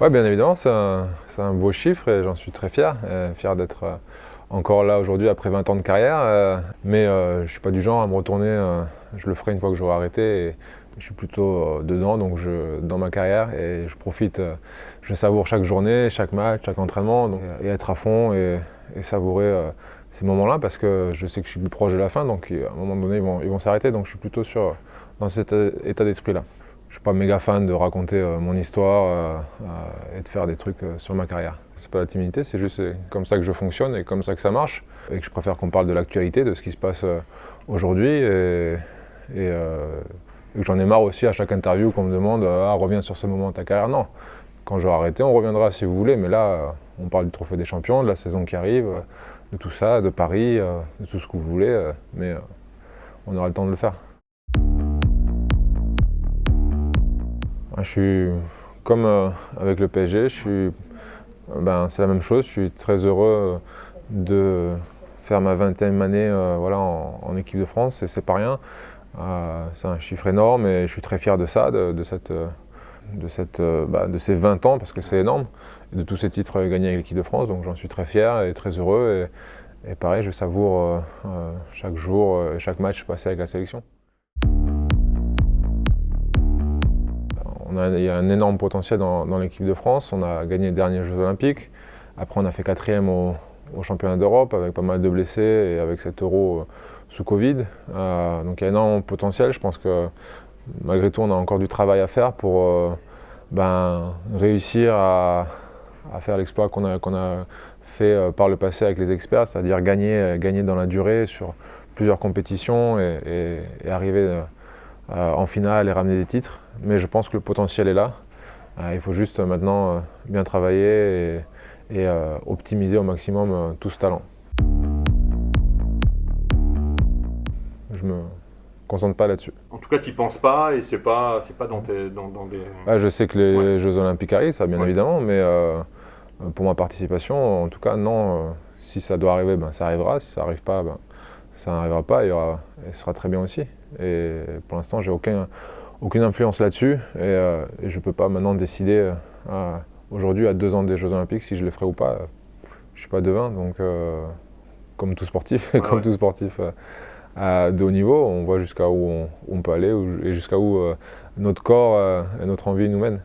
Ouais, bien évidemment, c'est un beau chiffre et j'en suis très fier. Fier d'être encore là aujourd'hui après 20 ans de carrière. Mais je ne suis pas du genre à me retourner. Je le ferai une fois que j'aurai arrêté. Et je suis plutôt dedans, donc dans ma carrière et je profite. Je savoure chaque journée, chaque match, chaque entraînement et être à fond et savourer ces moments-là parce que je sais que je suis plus proche de la fin. Donc à un moment donné, ils vont s'arrêter. Donc je suis plutôt dans cet état d'esprit-là. Je ne suis pas méga fan de raconter mon histoire et de faire des trucs sur ma carrière. C'est pas la timidité, c'est juste comme ça que je fonctionne et comme ça que ça marche. Et que je préfère qu'on parle de l'actualité, de ce qui se passe aujourd'hui. Et que j'en ai marre aussi à chaque interview qu'on me demande reviens sur ce moment de ta carrière. Non, quand j'aurai arrêté, on reviendra si vous voulez. Mais là, on parle du Trophée des Champions, de la saison qui arrive, de tout ça, de Paris, de tout ce que vous voulez. Mais on aura le temps de le faire. Je suis comme avec le PSG, c'est la même chose. Je suis très heureux de faire ma 20e année en équipe de France et c'est pas rien. C'est un chiffre énorme et je suis très fier de ça, de ces 20 ans parce que c'est énorme, et de tous ces titres gagnés avec l'équipe de France. Donc j'en suis très fier et très heureux et pareil, je savoure chaque jour et chaque match passé avec la sélection. Il y a un énorme potentiel dans l'équipe de France. On a gagné les derniers Jeux Olympiques. Après, on a fait 4e au championnat d'Europe avec pas mal de blessés et avec cet Euro sous Covid. Donc il y a énormément de potentiel. Je pense que malgré tout, on a encore du travail à faire pour réussir à faire l'exploit qu'on a fait par le passé avec les experts, c'est-à-dire gagner dans la durée sur plusieurs compétitions et arriver en finale et ramener des titres. Mais je pense que le potentiel est là. Il faut juste maintenant bien travailler et optimiser au maximum tout ce talent. Je me concentre pas là-dessus. En tout cas, tu n'y penses pas et c'est pas dans des... Je sais que les Jeux Olympiques arrivent, ça bien évidemment, mais pour ma participation, en tout cas, non. Si ça doit arriver, ça arrivera. Si ça n'arrive pas, ça n'arrivera pas et ce sera très bien aussi. Et pour l'instant, j'ai aucune influence là-dessus et je ne peux pas maintenant décider aujourd'hui, à 2 ans des Jeux Olympiques, si je les ferai ou pas. Je ne suis pas devin, donc comme tout sportif, tout sportif de haut niveau, on voit jusqu'à où on peut aller et jusqu'à où notre corps et notre envie nous mènent.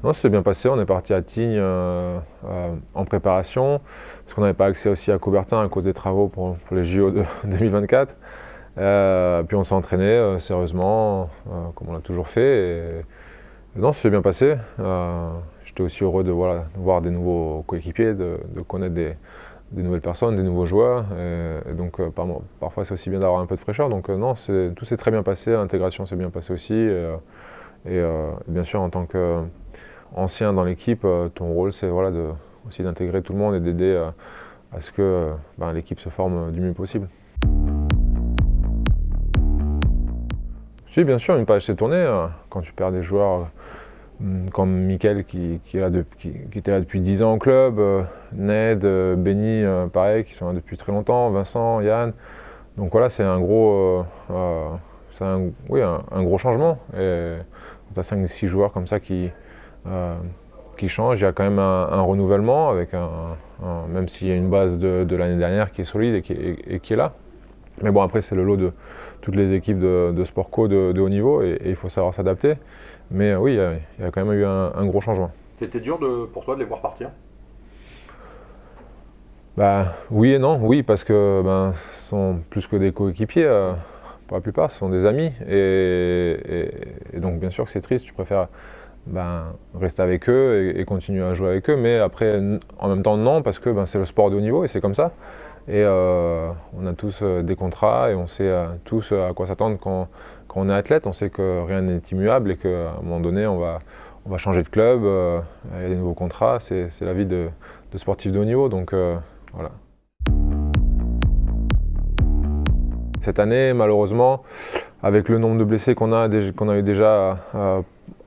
Non, ça s'est bien passé, on est parti à Tignes en préparation, parce qu'on n'avait pas accès aussi à Coubertin à cause des travaux pour les JO de 2024. Puis on s'est entraîné sérieusement, comme on l'a toujours fait. Et non, ça s'est bien passé. J'étais aussi heureux de voir des nouveaux coéquipiers, de connaître des nouvelles personnes, des nouveaux joueurs. Et donc parfois c'est aussi bien d'avoir un peu de fraîcheur. Donc non, tout s'est très bien passé, l'intégration s'est bien passée aussi. Et bien sûr, en tant qu'ancien dans l'équipe, ton rôle c'est aussi d'intégrer tout le monde et d'aider à ce que l'équipe se forme du mieux possible. Si, bien sûr, une page s'est tournée. Quand tu perds des joueurs comme Mickaël qui était là depuis 10 ans au club, Ned, Benny, pareil, qui sont là depuis très longtemps, Vincent, Yann. Donc voilà, c'est un gros changement. Et tu as 5-6 joueurs comme ça qui changent. Il y a quand même un renouvellement, avec même s'il y a une base de l'année dernière qui est solide et qui est là. Mais bon, après, c'est le lot de toutes les équipes de sport co de haut niveau et il faut savoir s'adapter. Mais oui, il y a quand même eu un gros changement. C'était dur pour toi de les voir partir? Oui et non. Oui, parce que ce sont plus que des coéquipiers. Pour la plupart, ce sont des amis. Et donc, bien sûr que c'est triste. Tu préfères rester avec eux et continuer à jouer avec eux. Mais après, en même temps, non, parce que c'est le sport de haut niveau et c'est comme ça. Et on a tous des contrats et on sait tous à quoi s'attendre quand on est athlète. On sait que rien n'est immuable et qu'à un moment donné, on va changer de club, il y a des nouveaux contrats. C'est la vie de sportif de haut niveau. Donc voilà. Cette année, malheureusement, avec le nombre de blessés qu'on a eu déjà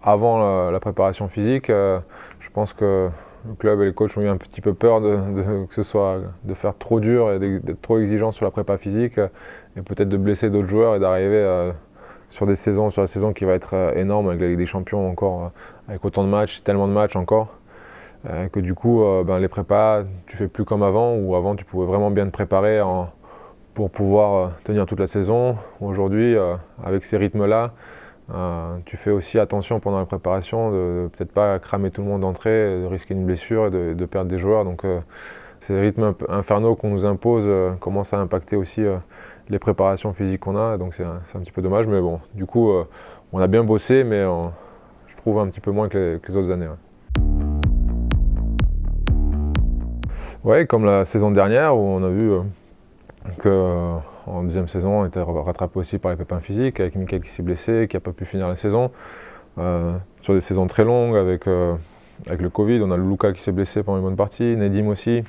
avant la préparation physique, je pense que le club et les coachs ont eu un petit peu peur de faire trop dur et d'être trop exigeant sur la prépa physique et peut-être de blesser d'autres joueurs et d'arriver sur la saison qui va être énorme avec la Ligue des Champions encore, avec autant de matchs, tellement de matchs encore, que du coup, les prépas, tu fais plus comme avant, où avant tu pouvais vraiment bien te préparer pour pouvoir tenir toute la saison. Aujourd'hui, avec ces rythmes-là, tu fais aussi attention pendant la préparation de peut-être pas cramer tout le monde d'entrée, de risquer une blessure et de perdre des joueurs. Donc ces rythmes infernaux qu'on nous impose commencent à impacter aussi les préparations physiques qu'on a. Donc c'est un petit peu dommage, mais bon, du coup, on a bien bossé, mais je trouve un petit peu moins que les autres années. Ouais, comme la saison dernière où on a vu qu'en deuxième saison on était rattrapé aussi par les pépins physiques, avec Mickaël qui s'est blessé, qui n'a pas pu finir la saison. Sur des saisons très longues avec le Covid, on a Luka qui s'est blessé pendant une bonne partie, Nedim aussi.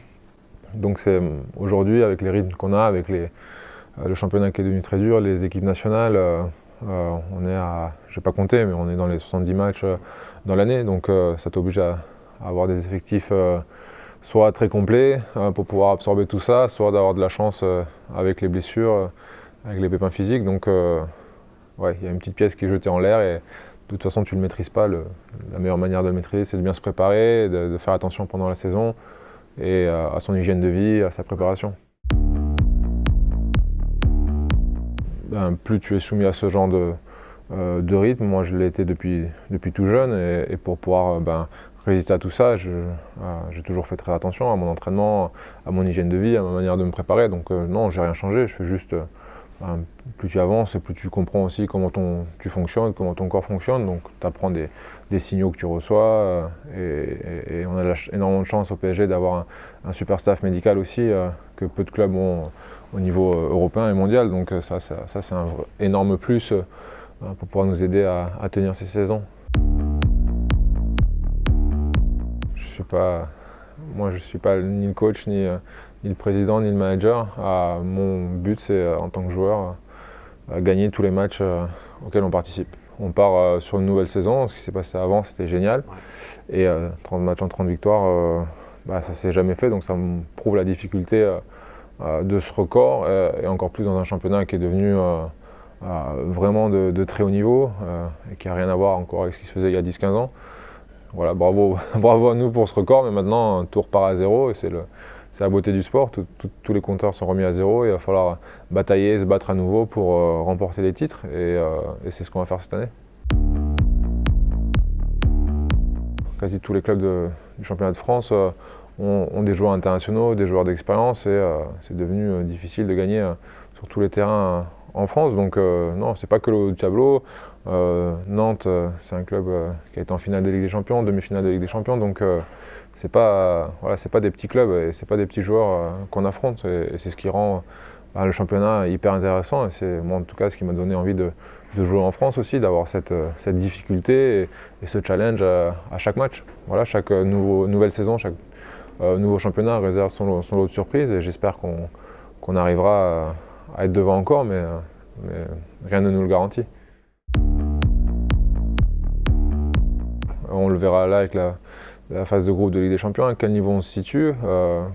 Donc c'est aujourd'hui, avec les rythmes qu'on a, avec le championnat qui est devenu très dur, les équipes nationales, on est à, je ne vais pas compter, mais on est dans les 70 matchs dans l'année. Donc ça t'oblige à avoir des effectifs soit très complets pour pouvoir absorber tout ça, soit d'avoir de la chance avec les blessures, avec les pépins physiques. Donc ouais, il y a une petite pièce qui est jetée en l'air et de toute façon tu ne le maîtrises pas. La meilleure manière de le maîtriser, c'est de bien se préparer, de faire attention pendant la saison et à son hygiène de vie, à sa préparation. Plus tu es soumis à ce genre de rythme, moi je l'ai été depuis tout jeune et pour pouvoir résister à tout ça, j'ai toujours fait très attention à mon entraînement, à mon hygiène de vie, à ma manière de me préparer. Donc non, j'ai rien changé, je fais juste, plus tu avances et plus tu comprends aussi comment tu fonctionnes, comment ton corps fonctionne. Donc tu apprends des signaux que tu reçois et on a énormément de chance au PSG d'avoir un super staff médical aussi que peu de clubs ont au niveau européen et mondial. Donc ça c'est un énorme plus pour pouvoir nous aider à tenir ces saisons. Moi je ne suis pas ni le coach, ni le président, ni le manager. Mon but c'est en tant que joueur gagner tous les matchs auxquels on participe. On part sur une nouvelle saison, ce qui s'est passé avant c'était génial. Et 30 matchs en 30 victoires, ça s'est jamais fait, donc ça me prouve la difficulté de ce record, et encore plus dans un championnat qui est devenu vraiment de très haut niveau, et qui n'a rien à voir encore avec ce qui se faisait il y a 10-15 ans. Voilà, bravo à nous pour ce record, mais maintenant tout repart à zéro et c'est la beauté du sport. Tous les compteurs sont remis à zéro et il va falloir batailler, se battre à nouveau pour remporter les titres et c'est ce qu'on va faire cette année. Quasi tous les clubs du championnat de France ont des joueurs internationaux, des joueurs d'expérience et c'est devenu difficile de gagner sur tous les terrains en France. Donc non, c'est pas que le haut du tableau. Nantes, c'est un club qui a été en finale de Ligue des Champions, demi-finale de Ligue des Champions, donc c'est pas des petits clubs et c'est pas des petits joueurs qu'on affronte et c'est ce qui rend le championnat hyper intéressant et c'est moi en tout cas ce qui m'a donné envie de jouer en France aussi, d'avoir cette difficulté et ce challenge à chaque match. Voilà, chaque nouvelle saison, chaque nouveau championnat réserve son lot de surprises et j'espère qu'on arrivera à être devant encore, mais rien ne nous le garantit. On le verra là avec la phase de groupe de Ligue des Champions, à quel niveau on se situe.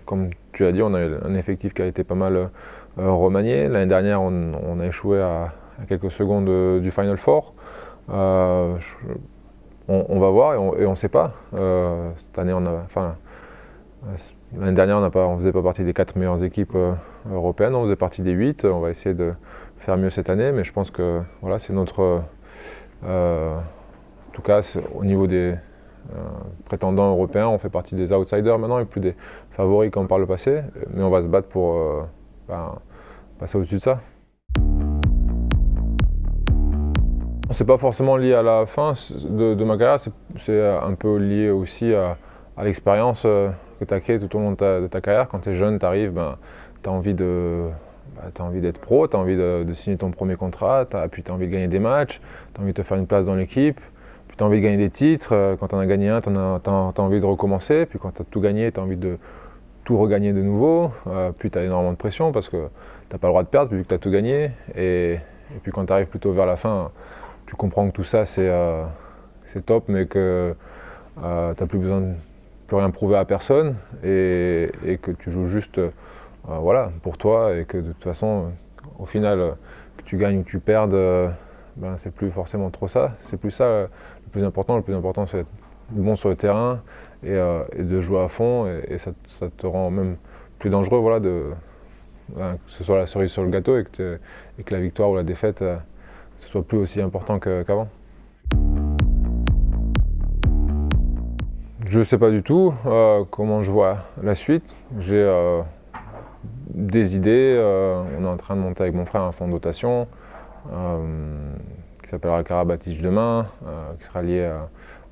Comme tu as dit, on a un effectif qui a été pas mal remanié. L'année dernière, on a échoué à quelques secondes du Final Four. On va voir et on ne sait pas. Cette année, l'année dernière, on ne faisait pas partie des 4 meilleures équipes européennes, on faisait partie des 8. On va essayer de faire mieux cette année, mais je pense que voilà, c'est notre... En tout cas, au niveau des prétendants européens, on fait partie des outsiders maintenant et plus des favoris comme par le passé. Mais on va se battre pour passer au-dessus de ça. C'est pas forcément lié à la fin de ma carrière, c'est un peu lié aussi à l'expérience que tu as créée tout au long de ta carrière. Quand tu es jeune, tu arrives, tu as envie d'être pro, tu as envie de signer ton premier contrat, puis tu as envie de gagner des matchs, tu as envie de te faire une place dans l'équipe. Puis tu as envie de gagner des titres, quand tu en as gagné un, tu as envie de recommencer, puis quand tu as tout gagné, tu as envie de tout regagner de nouveau, puis tu as énormément de pression parce que tu n'as pas le droit de perdre vu que tu as tout gagné, et puis quand tu arrives plutôt vers la fin, tu comprends que tout ça c'est top, mais que tu n'as plus rien prouver à personne, et que tu joues juste pour toi, et que de toute façon, au final, que tu gagnes ou que tu perdes, c'est plus forcément trop ça. C'est plus ça le plus important. Le plus important, c'est d'être bon sur le terrain et de jouer à fond. Et ça te rend même plus dangereux, voilà, que ce soit la cerise sur le gâteau et que la victoire ou la défaite, ce soit plus aussi important qu'avant. Je ne sais pas du tout comment je vois la suite. J'ai des idées. On est en train de monter avec mon frère un fonds de dotation qui s'appellera Karabatic demain, qui sera lié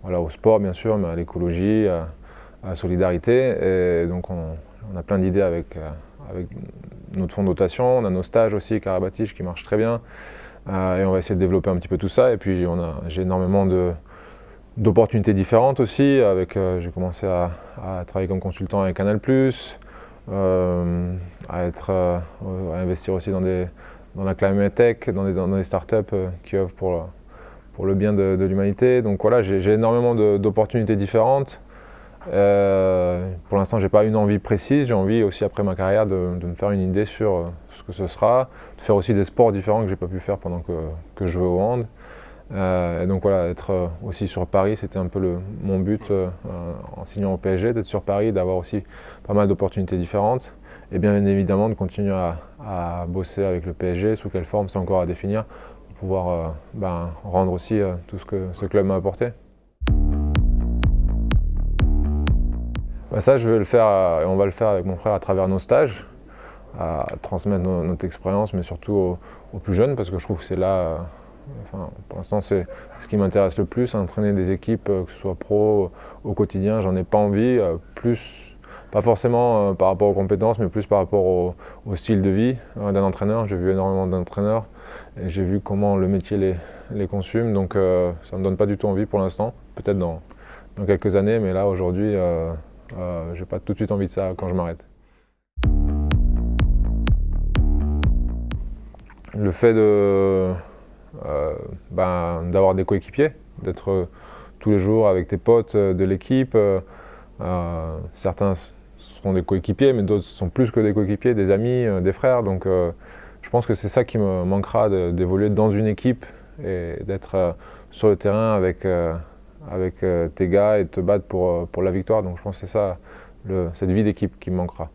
au sport bien sûr, mais à l'écologie, à la solidarité. Et donc on a plein d'idées avec notre fonds de dotation. On a nos stages aussi, Karabatic, qui marchent très bien. Et on va essayer de développer un petit peu tout ça. Et puis j'ai énormément d'opportunités différentes aussi. J'ai commencé à travailler comme consultant avec Canal+, à investir aussi dans la climate tech, dans des startups qui œuvrent pour le bien de l'humanité. Donc voilà, j'ai énormément d'opportunités différentes. Pour l'instant, j'ai pas une envie précise. J'ai envie aussi après ma carrière de me faire une idée sur ce que ce sera, de faire aussi des sports différents que j'ai pas pu faire pendant que je jouais au hand. Et donc voilà, être aussi sur Paris, c'était un peu mon but en signant au PSG, d'être sur Paris, d'avoir aussi pas mal d'opportunités différentes. Et bien évidemment de continuer à bosser avec le PSG, sous quelle forme c'est encore à définir, pour pouvoir rendre aussi tout ce que ce club m'a apporté. Ça, je vais le faire, et on va le faire avec mon frère à travers nos stages, à transmettre notre expérience, mais surtout aux plus jeunes, parce que je trouve que c'est là, pour l'instant, c'est ce qui m'intéresse le plus, entraîner des équipes, que ce soit pro, au quotidien. J'en ai pas envie, pas forcément par rapport aux compétences, mais plus par rapport au style de vie d'un entraîneur. J'ai vu énormément d'entraîneurs et j'ai vu comment le métier les consume, donc ça me donne pas du tout envie pour l'instant, peut-être dans quelques années, mais là aujourd'hui, j'ai pas tout de suite envie de ça quand je m'arrête. Le fait d'avoir des coéquipiers, d'être tous les jours avec tes potes de l'équipe. Certains seront des coéquipiers, mais d'autres sont plus que des coéquipiers, des amis, des frères. Donc je pense que c'est ça qui me manquera, d'évoluer dans une équipe et d'être sur le terrain avec tes gars et de te battre pour la victoire. Donc je pense que c'est ça, cette vie d'équipe qui me manquera.